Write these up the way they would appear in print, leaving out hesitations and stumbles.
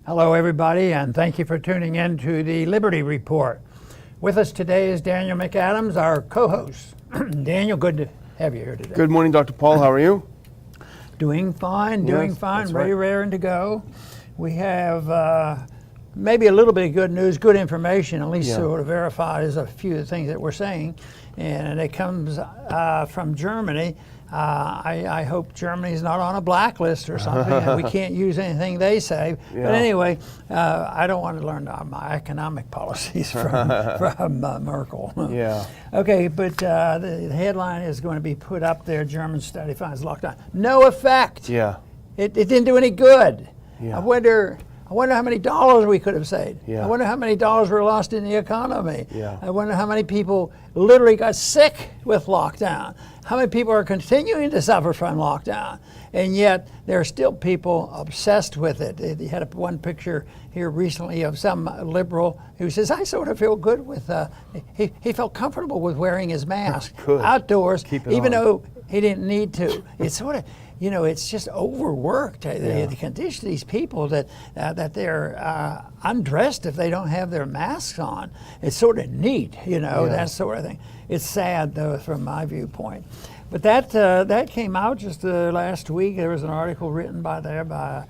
Hello, everybody, and thank you for tuning in to the Liberty Report. With us today is Daniel McAdams, our co-host. Daniel, good to have you here today. Good morning, Dr. Paul. How are you? Doing fine, That's ready, right. raring to go. We have maybe a little bit of good news, good information, at least sort of verifies a few of the things that we're saying. And it comes from Germany. I hope Germany's not on a blacklist or something, and we can't use anything they say. Yeah. But anyway, I don't want to learn my economic policies from Merkel. Yeah. Okay, but the headline is going to be put up there, German study finds lockdown. No effect. Yeah. It didn't do any good. Yeah. I wonder how many dollars we could have saved. Yeah. I wonder how many dollars were lost in the economy. Yeah. I wonder how many people literally got sick with lockdown. How many people are continuing to suffer from lockdown? And yet there are still people obsessed with it. They had one picture here recently of some liberal who says, I sort of feel good with, he felt comfortable with wearing his mask outdoors, even though he didn't need to. It's sort of, it's just overworked. They condition these people that they're undressed if they don't have their masks on. It's sort of neat, that sort of thing. It's sad, though, from my viewpoint. But that came out just last week. There was an article written by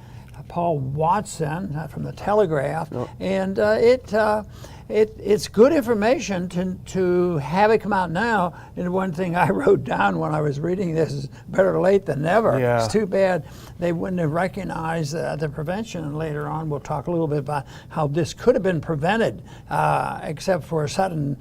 Paul Watson from the Telegraph, and it's good information to have it come out now. And one thing I wrote down when I was reading this is better late than never. Yeah. It's too bad they wouldn't have recognized the prevention. And later on, we'll talk a little bit about how this could have been prevented, except for a sudden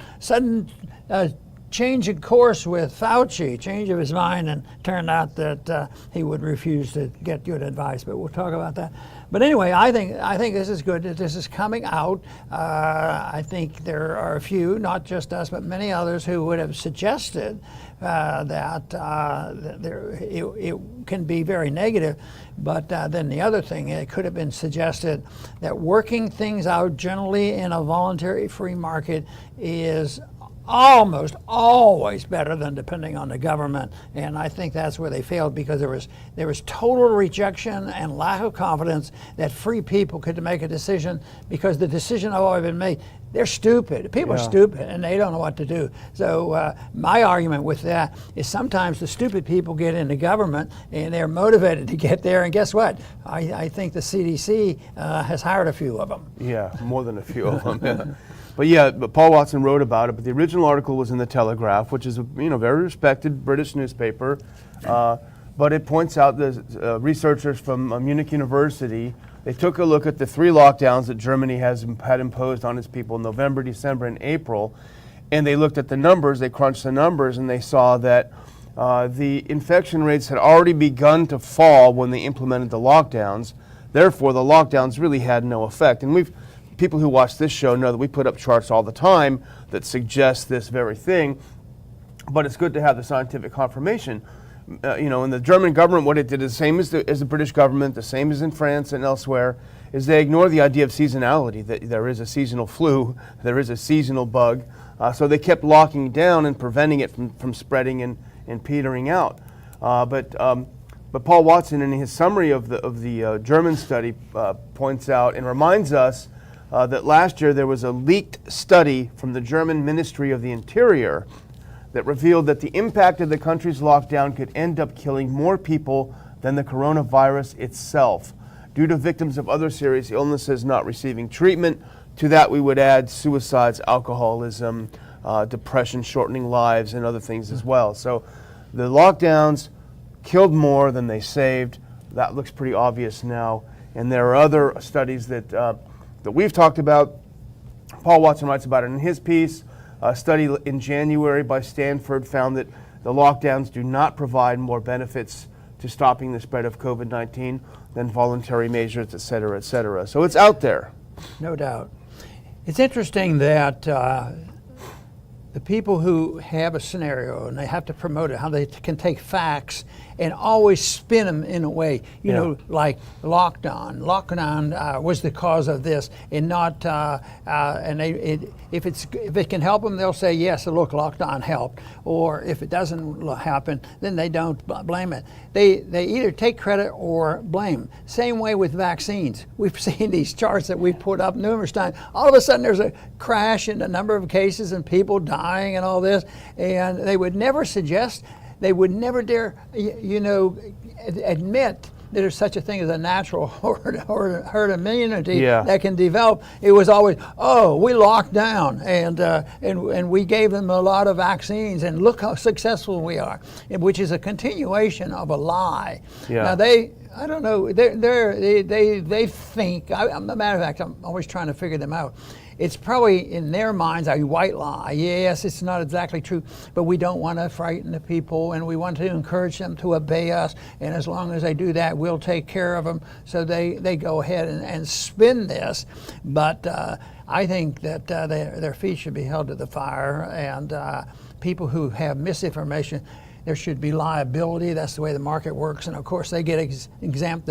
change of course with Fauci, change of his mind, and turned out that he would refuse to get good advice. But we'll talk about that. But anyway, I think this is good that this is coming out. I think there are a few, not just us, but many others who would have suggested that it can be very negative. But then the other thing, it could have been suggested that working things out generally in a voluntary free market is almost always better than depending on the government, and I think that's where they failed, because there was total rejection and lack of confidence that free people could make a decision, because the decision had already been made. They're stupid. People are stupid, and they don't know what to do. So my argument with that is sometimes the stupid people get into government, and they're motivated to get there, and guess what? I think the CDC has hired a few of them. Yeah, more than a few of them. But Paul Watson wrote about it. But the original article was in the Telegraph, which is a very respected British newspaper. But it points out the researchers from Munich University. They took a look at the 3 lockdowns that Germany had imposed on its people in November, December, and April, and they looked at the numbers. They crunched the numbers, and they saw that the infection rates had already begun to fall when they implemented the lockdowns. Therefore, the lockdowns really had no effect. And people who watch this show know that we put up charts all the time that suggest this very thing, but it's good to have the scientific confirmation. In the German government, what it did is the same as the British government, the same as in France and elsewhere, is they ignore the idea of seasonality, that there is a seasonal flu, there is a seasonal bug, so they kept locking down and preventing it from spreading and petering out. But Paul Watson, in his summary of the German study, points out and reminds us that last year there was a leaked study from the German Ministry of the Interior that revealed that the impact of the country's lockdown could end up killing more people than the coronavirus itself, due to victims of other serious illnesses not receiving treatment. To that we would add suicides, alcoholism, depression, shortening lives, and other things as well. So the lockdowns killed more than they saved. That looks pretty obvious now. And there are other studies that we've talked about. Paul Watson writes about it in his piece. A study in January by Stanford found that the lockdowns do not provide more benefits to stopping the spread of COVID-19 than voluntary measures, et cetera, et cetera. So it's out there. No doubt. It's interesting that the people who have a scenario and they have to promote it, how they can take facts and always spin them in a way, you know, like lockdown. Lockdown was the cause of this, and not. If it can help them, they'll say yes. Look, lockdown helped. Or if it doesn't happen, then they don't blame it. They either take credit or blame. Same way with vaccines. We've seen these charts that we've put up numerous times. All of a sudden, there's a crash in the number of cases and people dying and all this, and they would never suggest. They would never dare, admit that there's such a thing as a natural herd immunity that can develop. It was always, we locked down and we gave them a lot of vaccines and look how successful we are, which is a continuation of a lie. Now I don't know. They think. As a matter of fact, I'm always trying to figure them out. It's probably in their minds a white lie. Yes, it's not exactly true, but we don't want to frighten the people, and we want to encourage them to obey us. And as long as they do that, we'll take care of them. So they go ahead and spin this. But I think that their feet should be held to the fire, and people who have misinformation, there should be liability. That's the way the market works. And of course, they get exempt.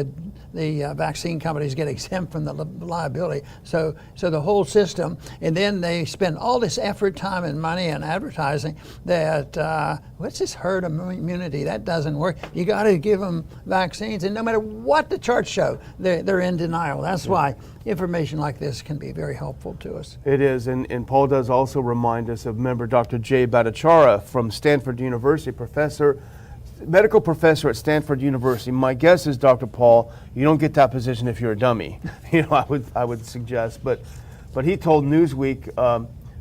The vaccine companies get exempt from the liability. So the whole system, and then they spend all this effort, time, and money and advertising that what's this herd immunity? That doesn't work. You got to give them vaccines, and no matter what the charts show, they're in denial. That's why information like this can be very helpful to us. It is, and Paul does also remind us of member Dr. Jay Bhattacharya from Stanford University, medical professor at Stanford University. My guess is, Dr. Paul, you don't get that position if you're a dummy. I would suggest, but he told Newsweek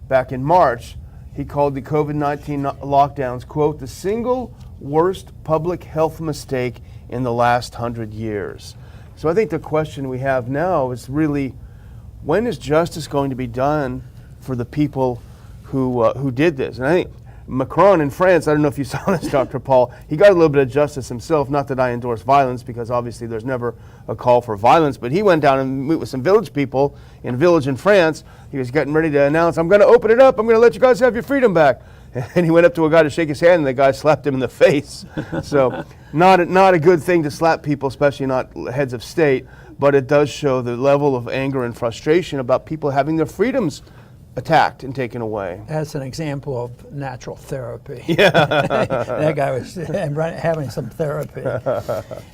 back in March, he called the COVID-19 lockdowns, quote, the single worst public health mistake in the last 100 years. So I think the question we have now is really, when is justice going to be done for the people who did this? And I think Macron in France, I don't know if you saw this, Dr. Paul, he got a little bit of justice himself. Not that I endorse violence, because obviously there's never a call for violence, but he went down and met with some village people in a village in France. He was getting ready to announce, I'm going to open it up, I'm going to let you guys have your freedom back. And he went up to a guy to shake his hand, and the guy slapped him in the face. So not a good thing to slap people, especially not heads of state, but it does show the level of anger and frustration about people having their freedoms attacked and taken away. That's an example of natural therapy. Yeah. That guy was having some therapy.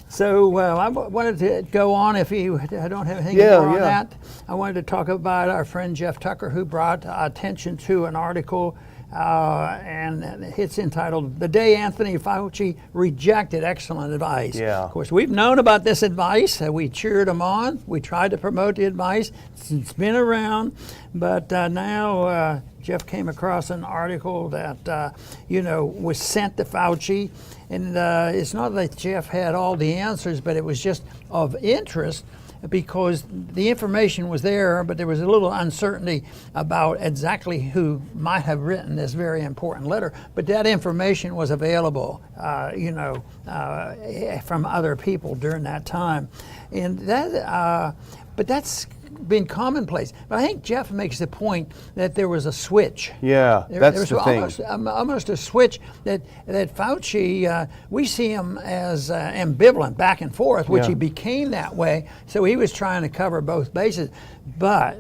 So I wanted to go on, if you don't have anything more on that. I wanted to talk about our friend Jeff Tucker, who brought attention to an article and it's entitled "The Day Anthony Fauci Rejected Excellent Advice." Yeah. Of course, we've known about this advice. We cheered him on. We tried to promote the advice. It's been around, but now Jeff came across an article that was sent to Fauci, and it's not that Jeff had all the answers, but it was just of interest, because the information was there, but there was a little uncertainty about exactly who might have written this very important letter. But that information was available, from other people during that time, and that. But that's been commonplace. But I think Jeff makes the point that there was a switch. Yeah, that's the thing. Almost a switch that Fauci, we see him as ambivalent, back and forth, which he became that way. So he was trying to cover both bases. But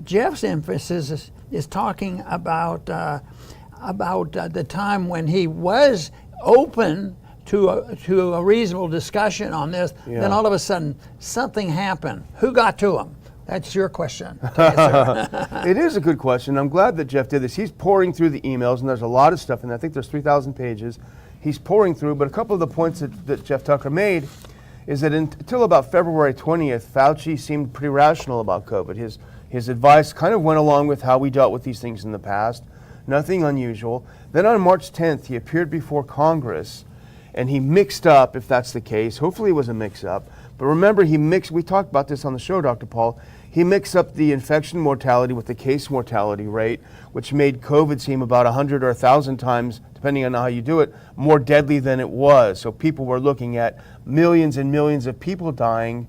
Jeff's emphasis is talking about the time when he was open to a reasonable discussion on this. Then all of a sudden something happened. Who got to him? That's your question to answer. It is a good question. I'm glad that Jeff did this. He's pouring through the emails, and there's a lot of stuff, and I think there's 3,000 pages. He's pouring through, but a couple of the points that Jeff Tucker made is that until about February 20th, Fauci seemed pretty rational about COVID. His advice kind of went along with how we dealt with these things in the past, nothing unusual. Then on March 10th, he appeared before Congress, and he mixed up, if that's the case. Hopefully it was a mix-up. But remember, we talked about this on the show, Dr. Paul. He mixed up the infection mortality with the case mortality rate, which made COVID seem about 100 or 1,000 times, depending on how you do it, more deadly than it was. So people were looking at millions and millions of people dying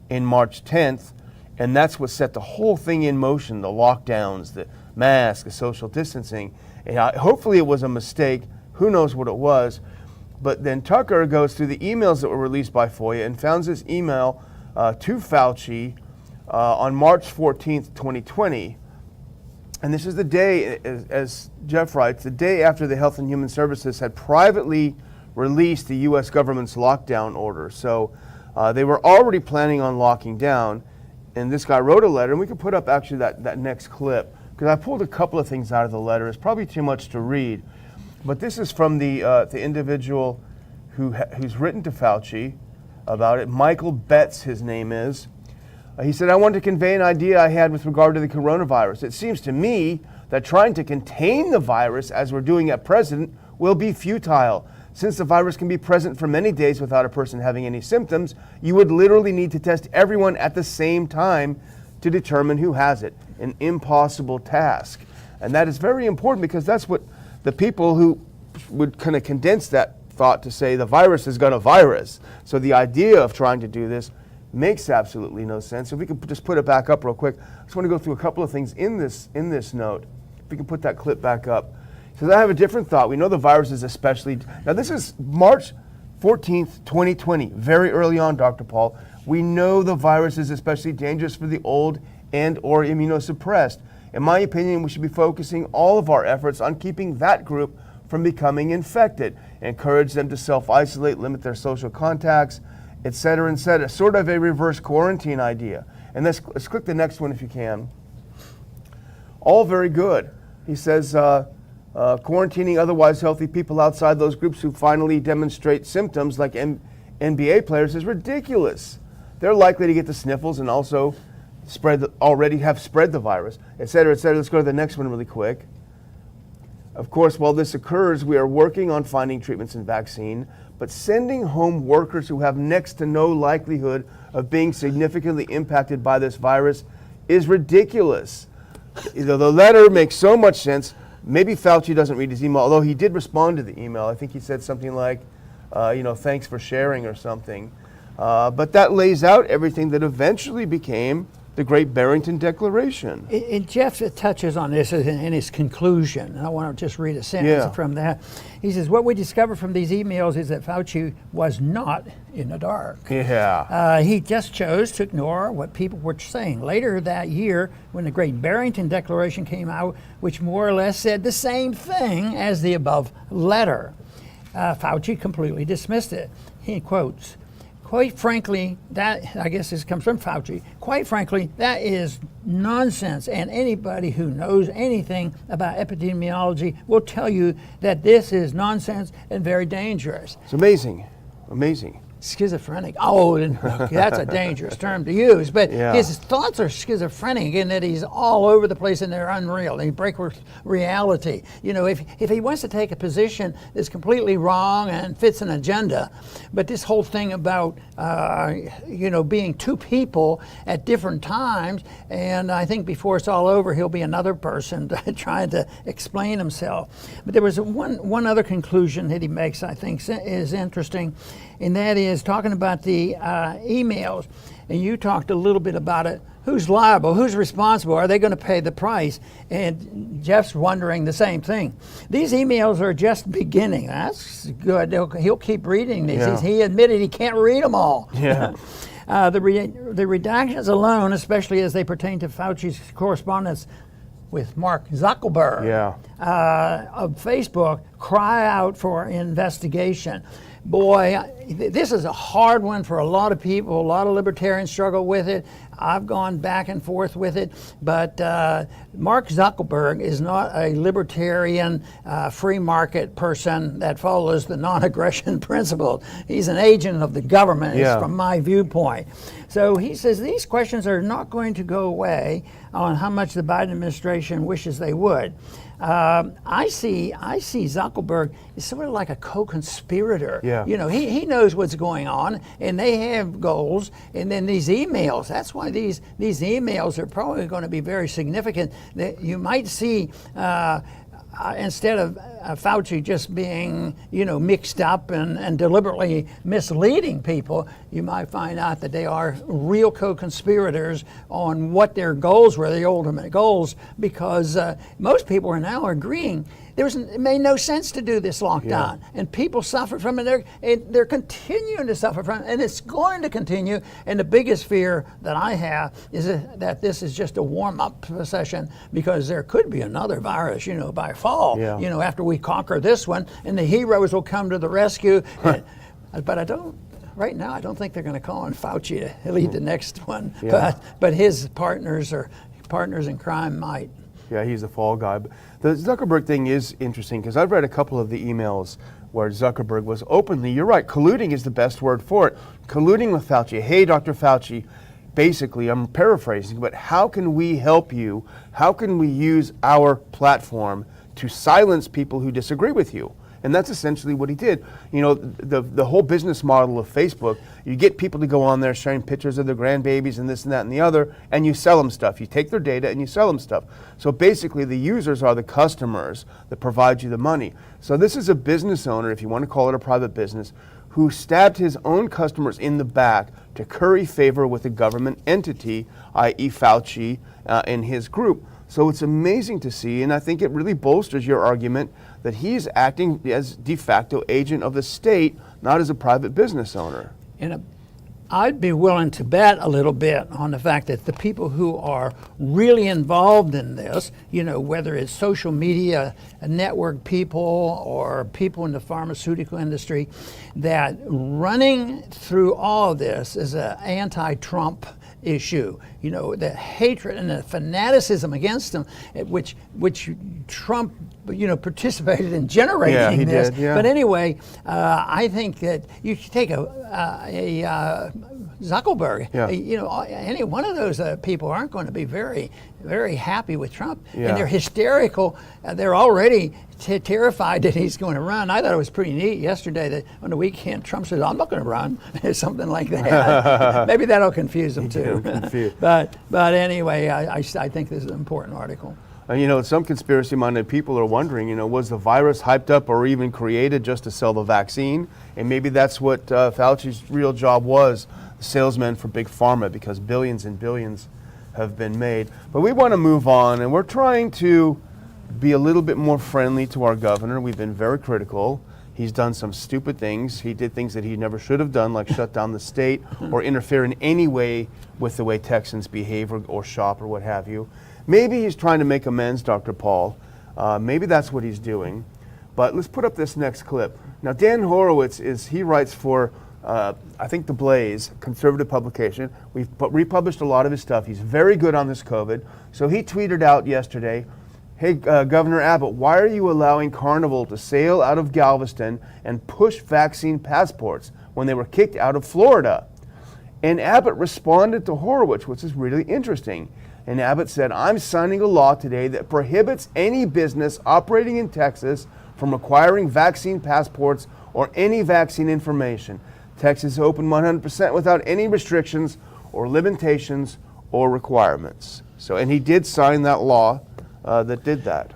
in March 10th, and that's what set the whole thing in motion, the lockdowns, the masks, social distancing. And hopefully it was a mistake. Who knows what it was? But then Tucker goes through the emails that were released by FOIA and found this email to Fauci on March 14th, 2020. And this is the day, as Jeff writes, the day after the Health and Human Services had privately released the U.S. government's lockdown order. So they were already planning on locking down. And this guy wrote a letter, and we could put up actually that next clip, because I pulled a couple of things out of the letter. It's probably too much to read. But this is from the individual who's written to Fauci about it. Michael Betts, his name is. He said, I want to convey an idea I had with regard to the coronavirus. It seems to me that trying to contain the virus, as we're doing at present, will be futile. Since the virus can be present for many days without a person having any symptoms, you would literally need to test everyone at the same time to determine who has it. An impossible task. And that is very important, because that's what the people who would kind of condense that thought to say the virus has got a virus. So the idea of trying to do this makes absolutely no sense. If we could just put it back up real quick. I just want to go through a couple of things in this note. If we can put that clip back up. So I have a different thought. We know the virus is especially, now this is March 14th, 2020, very early on, Dr. Paul. We know the virus is especially dangerous for the old and or immunosuppressed. In my opinion, we should be focusing all of our efforts on keeping that group from becoming infected. Encourage them to self-isolate, limit their social contacts, et cetera, sort of a reverse quarantine idea. And let's click the next one if you can. All very good. He says, quarantining otherwise healthy people outside those groups who finally demonstrate symptoms like NBA players is ridiculous. They're likely to get the sniffles and also already have spread the virus, et cetera, et cetera. Let's go to the next one really quick. Of course, while this occurs, we are working on finding treatments and vaccine, but sending home workers who have next to no likelihood of being significantly impacted by this virus is ridiculous. The letter makes so much sense. Maybe Fauci doesn't read his email, although he did respond to the email. I think he said something like, thanks for sharing or something. But that lays out everything that eventually became the Great Barrington Declaration. And Jeff touches on this in his conclusion. And I want to just read a sentence from that. He says, what we discovered from these emails is that Fauci was not in the dark. Yeah. He just chose to ignore what people were saying. Later that year, when the Great Barrington Declaration came out, which more or less said the same thing as the above letter, Fauci completely dismissed it. He quotes, quite frankly, that, I guess this comes from Fauci, quite frankly, that is nonsense, and anybody who knows anything about epidemiology will tell you that this is nonsense and very dangerous. It's amazing, amazing. Schizophrenic. Oh, that's a dangerous term to use, but his thoughts are schizophrenic in that he's all over the place and they're unreal. They break with reality. If he wants to take a position that's completely wrong and fits an agenda, but this whole thing about, being two people at different times, and I think before it's all over, he'll be another person trying to explain himself. But there was one other conclusion that he makes I think is interesting, and that is talking about the emails, and you talked a little bit about it. Who's liable? Who's responsible? Are they going to pay the price? And Jeff's wondering the same thing. These emails are just beginning. That's good. He'll keep reading these. Yeah. He admitted he can't read them all. Yeah. The redactions alone, especially as they pertain to Fauci's correspondence with Mark Zuckerberg of Facebook, cry out for investigation. Boy, this is a hard one for a lot of people. A lot of libertarians struggle with it. I've gone back and forth with it. But Mark Zuckerberg is not a libertarian free market person that follows the non-aggression principle. He's an agent of the government, from my viewpoint. So he says these questions are not going to go away on how much the Biden administration wishes they would. I see Zuckerberg is sort of like a co-conspirator. Yeah. He knows what's going on, and they have goals. And then these emails, that's why these emails are probably going to be very significant. That you might see, instead of Fauci just being, mixed up and deliberately misleading people, you might find out that they are real co-conspirators on what their goals were, the ultimate goals, because most people are now agreeing it made no sense to do this lockdown, and people suffered from it. They're continuing to suffer from it, and it's going to continue. And the biggest fear that I have is that this is just a warm-up session, because there could be another virus, by fall. After we conquer this one, and the heroes will come to the rescue. But right now, I don't think they're going to call on Fauci to lead the next one. But his partners in crime might. Yeah, he's the fall guy. But the Zuckerberg thing is interesting, because I've read a couple of the emails where Zuckerberg was openly, you're right, colluding is the best word for it, colluding with Fauci. Hey, Dr. Fauci, basically, I'm paraphrasing, but how can we help you? How can we use our platform to silence people who disagree with you? And that's essentially what he did. The whole business model of Facebook, you get people to go on there sharing pictures of their grandbabies and this and that and the other, and you sell them stuff. You take their data and you sell them stuff. So basically, the users are the customers that provide you the money. So this is a business owner, if you want to call it a private business, who stabbed his own customers in the back to curry favor with a government entity, i.e. Fauci and his group. So it's amazing to see, and I think it really bolsters your argument that he's acting as de facto agent of the state, not as a private business owner. And I'd be willing to bet a little bit on the fact that the people who are really involved in this, whether it's social media network people or people in the pharmaceutical industry, that running through all of this is an anti-Trump issue, the hatred and the fanaticism against them, which Trump, participated in generating this. Did, yeah. But anyway, I think that you should take a Zuckerberg. Any one of those people aren't going to be very, very happy with Trump, and they're hysterical. They're already terrified that he's going to run. I thought it was pretty neat yesterday that on the weekend Trump said, "I'm not going to run," something like that. Maybe that'll confuse them too. But anyway, I think this is an important article. Some conspiracy-minded people are wondering, was the virus hyped up or even created just to sell the vaccine? And maybe that's what Fauci's real job was, the salesman for Big Pharma, because billions and billions have been made. But we want to move on, and we're trying to be a little bit more friendly to our governor. We've been very critical. He's done some stupid things. He did things that he never should have done, like shut down the state or interfere in any way with the way Texans behave or shop or what have you. Maybe he's trying to make amends, Dr. Paul. Maybe that's what he's doing. But let's put up this next clip. Now, Dan Horowitz he writes for, I think, The Blaze, conservative publication. We've republished a lot of his stuff. He's very good on this COVID. So he tweeted out yesterday, "Hey, Governor Abbott, why are you allowing Carnival to sail out of Galveston and push vaccine passports when they were kicked out of Florida?" And Abbott responded to Horowitz, which is really interesting. And Abbott said, "I'm signing a law today that prohibits any business operating in Texas from acquiring vaccine passports or any vaccine information. Texas is open 100% without any restrictions or limitations or requirements." And he did sign that law that did that.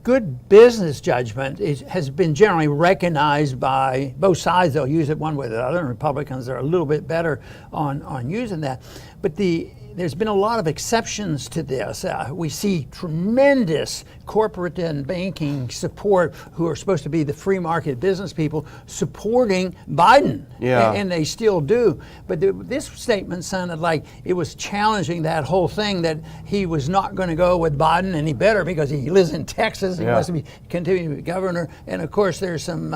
Good business judgment has been generally recognized by both sides. They'll use it one way or the other, and Republicans are a little bit better on using that. But there's been a lot of exceptions to this. We see tremendous corporate and banking support who are supposed to be the free market business people supporting Biden, and they still do. But this statement sounded like it was challenging that whole thing, that he was not going to go with Biden, and he better, because he lives in Texas. He wants to continue to be governor. And of course, there's some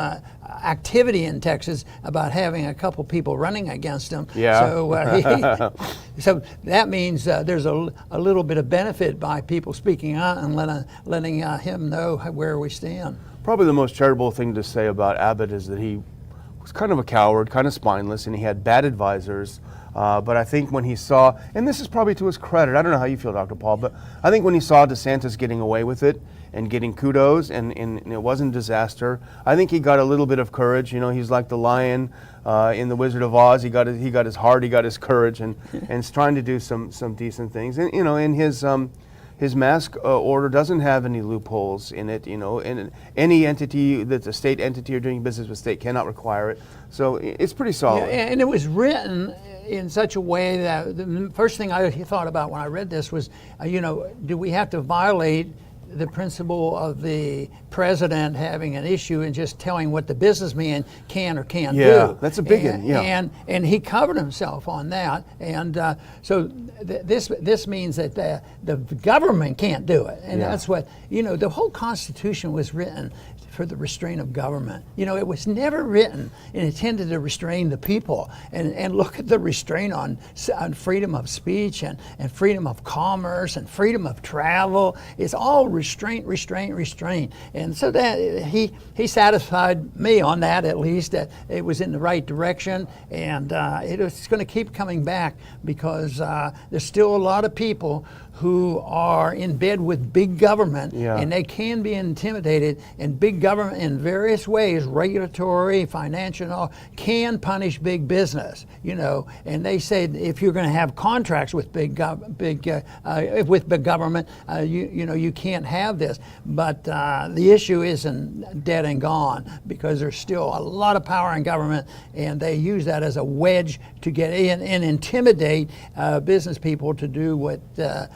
activity in Texas about having a couple people running against him. So that means there's a little bit of benefit by people speaking out and letting him know where we stand. Probably the most charitable thing to say about Abbott is that he was kind of a coward, kind of spineless, and he had bad advisors. But I think when he saw, and this is probably to his credit, I don't know how you feel, Dr. Paul, but I think when he saw DeSantis getting away with it and getting kudos, and it wasn't a disaster, I think he got a little bit of courage. He's like the lion in The Wizard of Oz. He got his heart, he got his courage, and is trying to do some decent things. And in his his mask order doesn't have any loopholes in it, you know, and any entity that's a state entity or doing business with state cannot require it. So it's pretty solid. Yeah, and it was written in such a way that the first thing I thought about when I read this was, you know, do we have to violate the principle of the president having an issue and just telling what the businessman can or can't do? Yeah, that's a big one. Yeah, and he covered himself on that, and so this means that the government can't do it, and that's what, you know, the whole Constitution was written for the restraint of government. You know, it was never written and intended to restrain the people. And look at the restraint on freedom of speech and freedom of commerce and freedom of travel. It's all restraint, restraint, restraint. And so that he satisfied me on that, at least, that it was in the right direction. And it's going to keep coming back because there's still a lot of people who are in bed with big government, and they can be intimidated, and big government in various ways, regulatory, financial, can punish big business, you know. And they say if you're going to have contracts with big government, you know, you can't have this. But the issue isn't dead and gone, because there's still a lot of power in government, and they use that as a wedge to get in and intimidate business people to do what the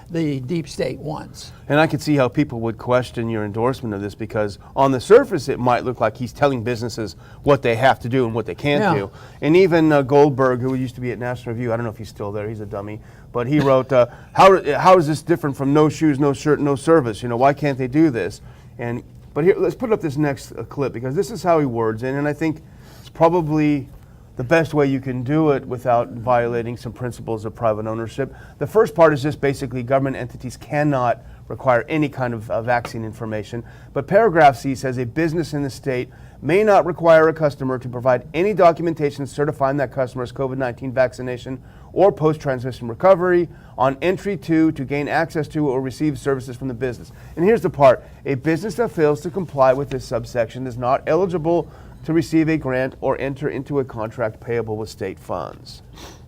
deep state wants. And I could see how people would question your endorsement of this, because on the surface it might look like he's telling businesses what they have to do and what they can't do. And even Goldberg, who used to be at National Review, I don't know if he's still there, he's a dummy, but he wrote, how is this different from no shoes, no shirt, no service? You know, why can't they do this? But here, let's put up this next clip, because this is how he words it, and I think it's probably the best way you can do it without violating some principles of private ownership. The first part is just basically government entities cannot require any kind of vaccine information. But paragraph C says a business in the state may not require a customer to provide any documentation certifying that customer's COVID-19 vaccination or post-transmission recovery on entry to gain access to, or receive services from the business. And here's the part: a business that fails to comply with this subsection is not eligible to receive a grant or enter into a contract payable with state funds.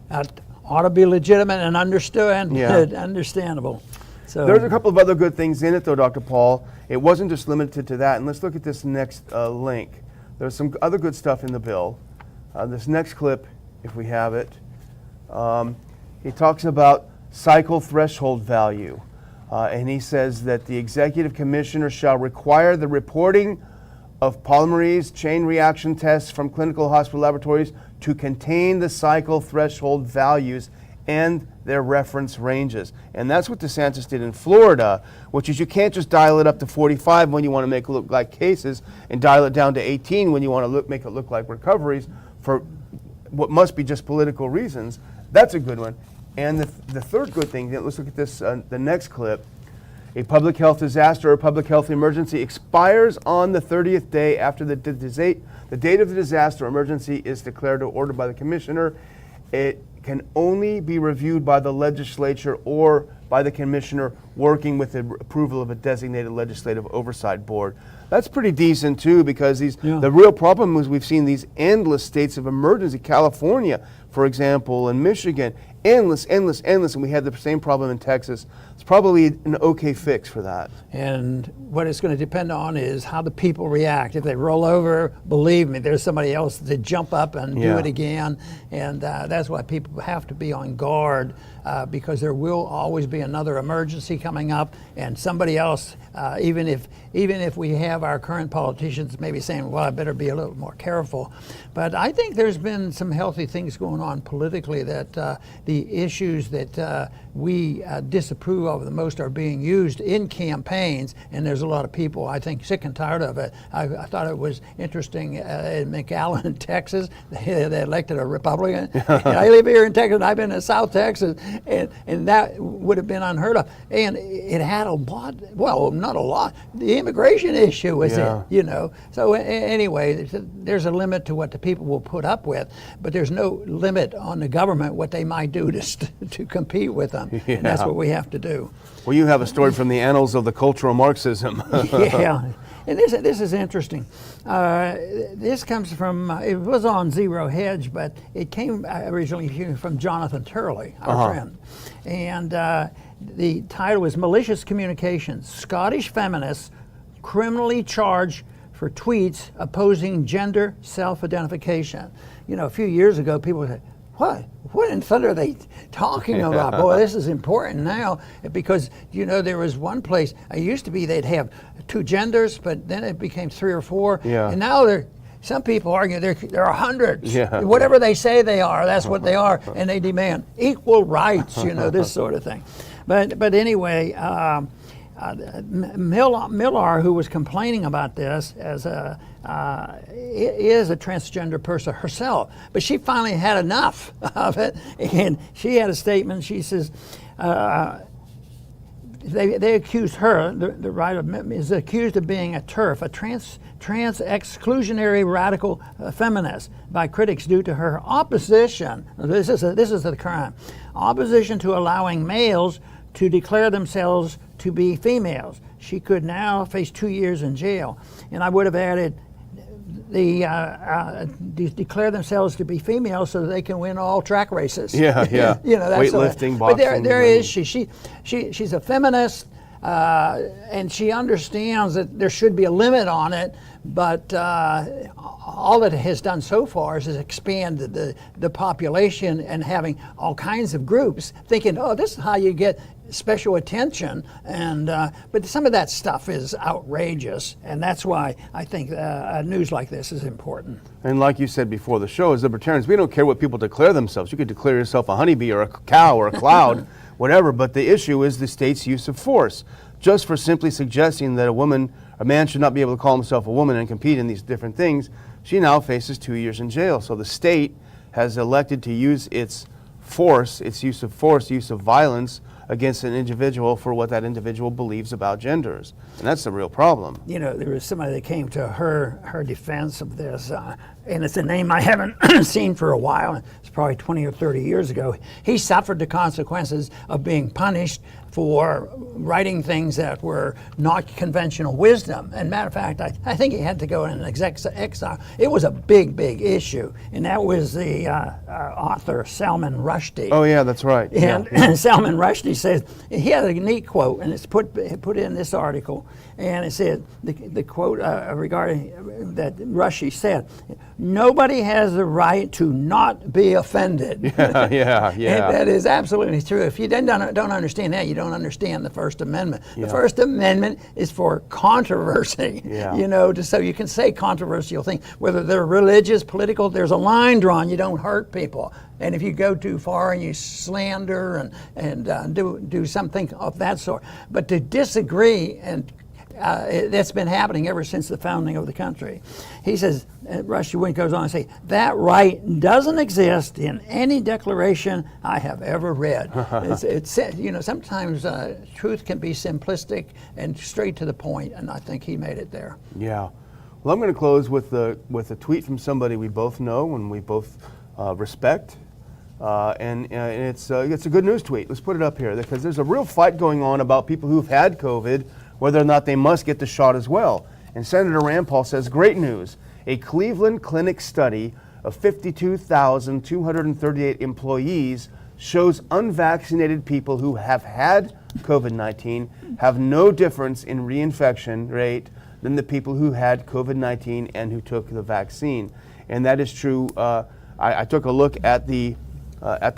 That ought to be legitimate and understandable. So there's a couple of other good things in it, though, Dr. Paul. It wasn't just limited to that. And let's look at this next link. There's some other good stuff in the bill. This next clip, if we have it, he talks about cycle threshold value. And he says that the executive commissioner shall require the reporting of polymerase chain reaction tests from clinical hospital laboratories to contain the cycle threshold values and their reference ranges. And that's what DeSantis did in Florida, which is you can't just dial it up to 45 when you want to make it look like cases and dial it down to 18 when you want to make it look like recoveries for what must be just political reasons. That's a good one. And the third good thing, let's look at this, the next clip. A public health disaster or public health emergency expires on the 30th day after the date of the disaster or emergency is declared or ordered by the commissioner. It can only be reviewed by the legislature or by the commissioner working with the approval of a designated legislative oversight board. That's pretty decent too, because the real problem is we've seen these endless states of emergency. California, for example, and Michigan, endless, and we had the same problem in Texas. It's probably an okay fix for that. And what it's going to depend on is how the people react. If they roll over, believe me, there's somebody else to jump up and do it again. And that's why people have to be on guard, because there will always be another emergency coming up, and somebody else, even if we have our current politicians maybe saying, well, I better be a little more careful. But I think there's been some healthy things going on politically, that the issues that we disapprove of the most are being used in campaigns, and there's a lot of people, I think, sick and tired of it. I thought it was interesting in McAllen, Texas, they elected a Republican. And I live here in Texas, and I've been in South Texas, and that would have been unheard of. And it had a lot, well, not a lot, the immigration issue was it, you know. So anyway, there's a limit to what the people will put up with, but there's no limit on the government what they might do to compete with them. And that's what we have to do. Well, you have a story from the annals of the cultural Marxism. Yeah, and this is interesting. This comes from, it was on Zero Hedge, but it came originally from Jonathan Turley, our friend. And the title is Malicious Communications. Scottish feminists criminally charged for tweets opposing gender self-identification. You know, a few years ago, people said, what in thunder are they talking about? Boy, this is important now, because, you know, there was one place, it used to be they'd have 2 genders, but then it became 3 or 4. Yeah. And now some people argue there are hundreds. Yeah. Whatever they say they are, that's what they are, and they demand equal rights, you know, this sort of thing. But anyway, Millar, who was complaining about this, is a transgender person herself, but she finally had enough of it, and she had a statement. She says, they accused her, the writer is accused of being a TERF, a trans exclusionary radical feminist, by critics due to her opposition. This is the crime: opposition to allowing males to declare themselves to be females. She could now face 2 years in jail. And I would have added, declare themselves to be females so that they can win all track races. Yeah, yeah. You know, that's weightlifting, but boxing. there is she's a feminist, and she understands that there should be a limit on it. But all it has done so far is expand the population, and having all kinds of groups thinking, oh, this is how you get special attention. And but some of that stuff is outrageous, and that's why I think news like this is important. And like you said before the show, as libertarians, we don't care what people declare themselves. You could declare yourself a honeybee or a cow or a cloud, whatever, but the issue is the state's use of force. Just for simply suggesting that a man should not be able to call himself a woman and compete in these different things, she now faces 2 years in jail. So the state has elected to use its force, its use of force, use of violence against an individual for what that individual believes about genders. And that's the real problem. You know, there was somebody that came to her defense of this, and it's a name I haven't seen for a while. It's probably 20 or 30 years ago. He suffered the consequences of being punished for writing things that were not conventional wisdom. And matter of fact, I think he had to go in exile. It was a big, big issue. And that was the author Salman Rushdie. Oh yeah, that's right. And Salman Rushdie says, he had a neat quote, and it's put in this article. And it said, the quote regarding that Rushdie said, "Nobody has the right to not be offended." Yeah. And that is absolutely true. If you don't understand that, you don't understand the First Amendment. Yeah. The First Amendment is for controversy. Yeah. You know, so you can say controversial things, whether they're religious, political. There's a line drawn. You don't hurt people. And if you go too far and you slander and do something of that sort, but to disagree, and that's been happening ever since the founding of the country. He says, Rushdie goes on to say, that right doesn't exist in any declaration I have ever read. It's you know, sometimes truth can be simplistic and straight to the point, and I think he made it there. Yeah. Well, I'm going to close with a tweet from somebody we both know and we both respect. And it's a good news tweet. Let's put it up here, because there's a real fight going on about people who've had COVID, whether or not they must get the shot as well. And Senator Rand Paul says, great news. A Cleveland Clinic study of 52,238 employees shows unvaccinated people who have had COVID-19 have no difference in reinfection rate than the people who had COVID-19 and who took the vaccine. And that is true. I took a look at the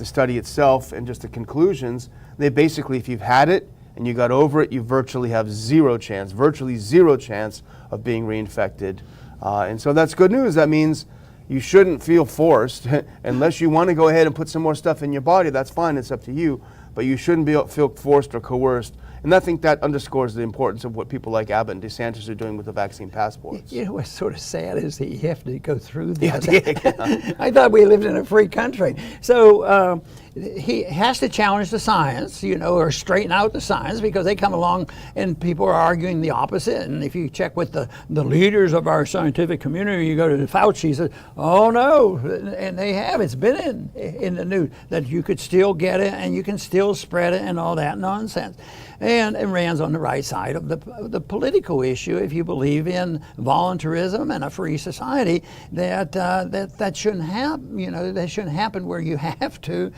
study itself and just the conclusions. They basically, if you've had it and you got over it, you virtually have virtually zero chance of being reinfected. And so that's good news. That means you shouldn't feel forced unless you want to go ahead and put some more stuff in your body. That's fine. It's up to you. But you shouldn't feel forced or coerced. And I think that underscores the importance of what people like Abbott and DeSantis are doing with the vaccine passports. You know what's sort of sad is that you have to go through that. Yeah. I thought we lived in a free country. So he has to challenge the science, you know, or straighten out the science, because they come along and people are arguing the opposite. And if you check with the leaders of our scientific community, you go to Fauci, he says, oh no, and they have. It's been in the news that you could still get it and you can still spread it and all that nonsense. And Rand's on the right side of the political issue. If you believe in voluntarism and a free society, that shouldn't happen. That shouldn't happen where you have to,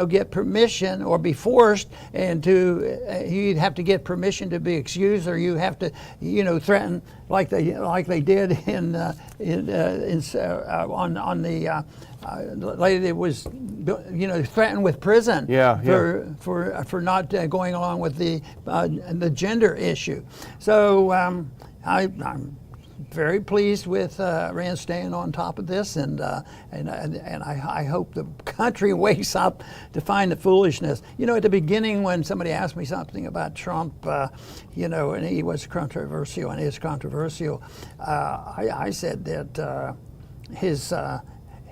get permission or be forced, and you'd have to get permission to be excused, or you have to, threaten like they did on the lady that was, threatened with prison for not going along with the gender issue. So I'm very pleased with Rand staying on top of this, and I hope the country wakes up to find the foolishness. At the beginning, when somebody asked me something about Trump, and he was controversial and is controversial, I said that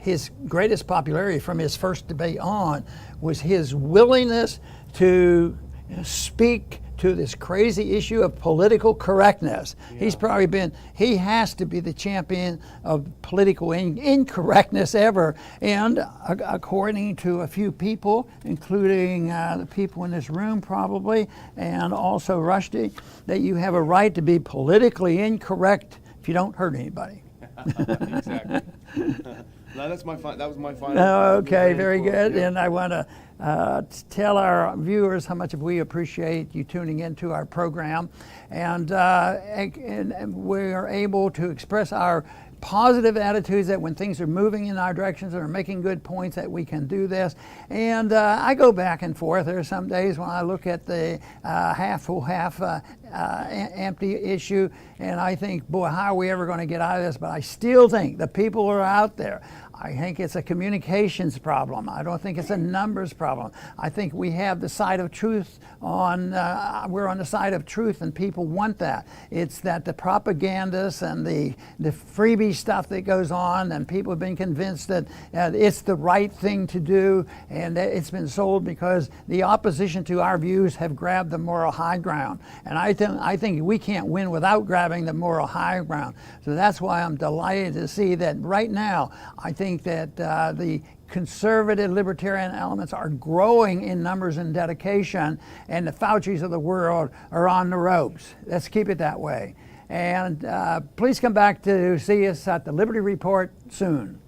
his greatest popularity from his first debate on was his willingness to speak to this crazy issue of political correctness. Yeah. He has to be the champion of political incorrectness ever. And according to a few people, including the people in this room probably, and also Rushdie, that you have a right to be politically incorrect if you don't hurt anybody. Exactly. No, that was my final. Okay, very good. Yeah. And I want to tell our viewers how much we appreciate you tuning into our program, and we are able to express our positive attitudes that when things are moving in our directions and are making good points, that we can do this. And I go back and forth. There are some days when I look at the half full, half empty issue, and I think, boy, how are we ever going to get out of this? But I still think the people are out there. I think it's a communications problem. I don't think it's a numbers problem. I think we have the side of truth we're on the side of truth, and people want that. It's that the propagandists and the freebie stuff that goes on, and people have been convinced that it's the right thing to do, and that it's been sold because the opposition to our views have grabbed the moral high ground. And I think we can't win without grabbing the moral high ground. So that's why I'm delighted to see that right now, I think that the conservative libertarian elements are growing in numbers and dedication, and the Faucis of the world are on the ropes. Let's keep it that way. And please come back to see us at the Liberty Report soon.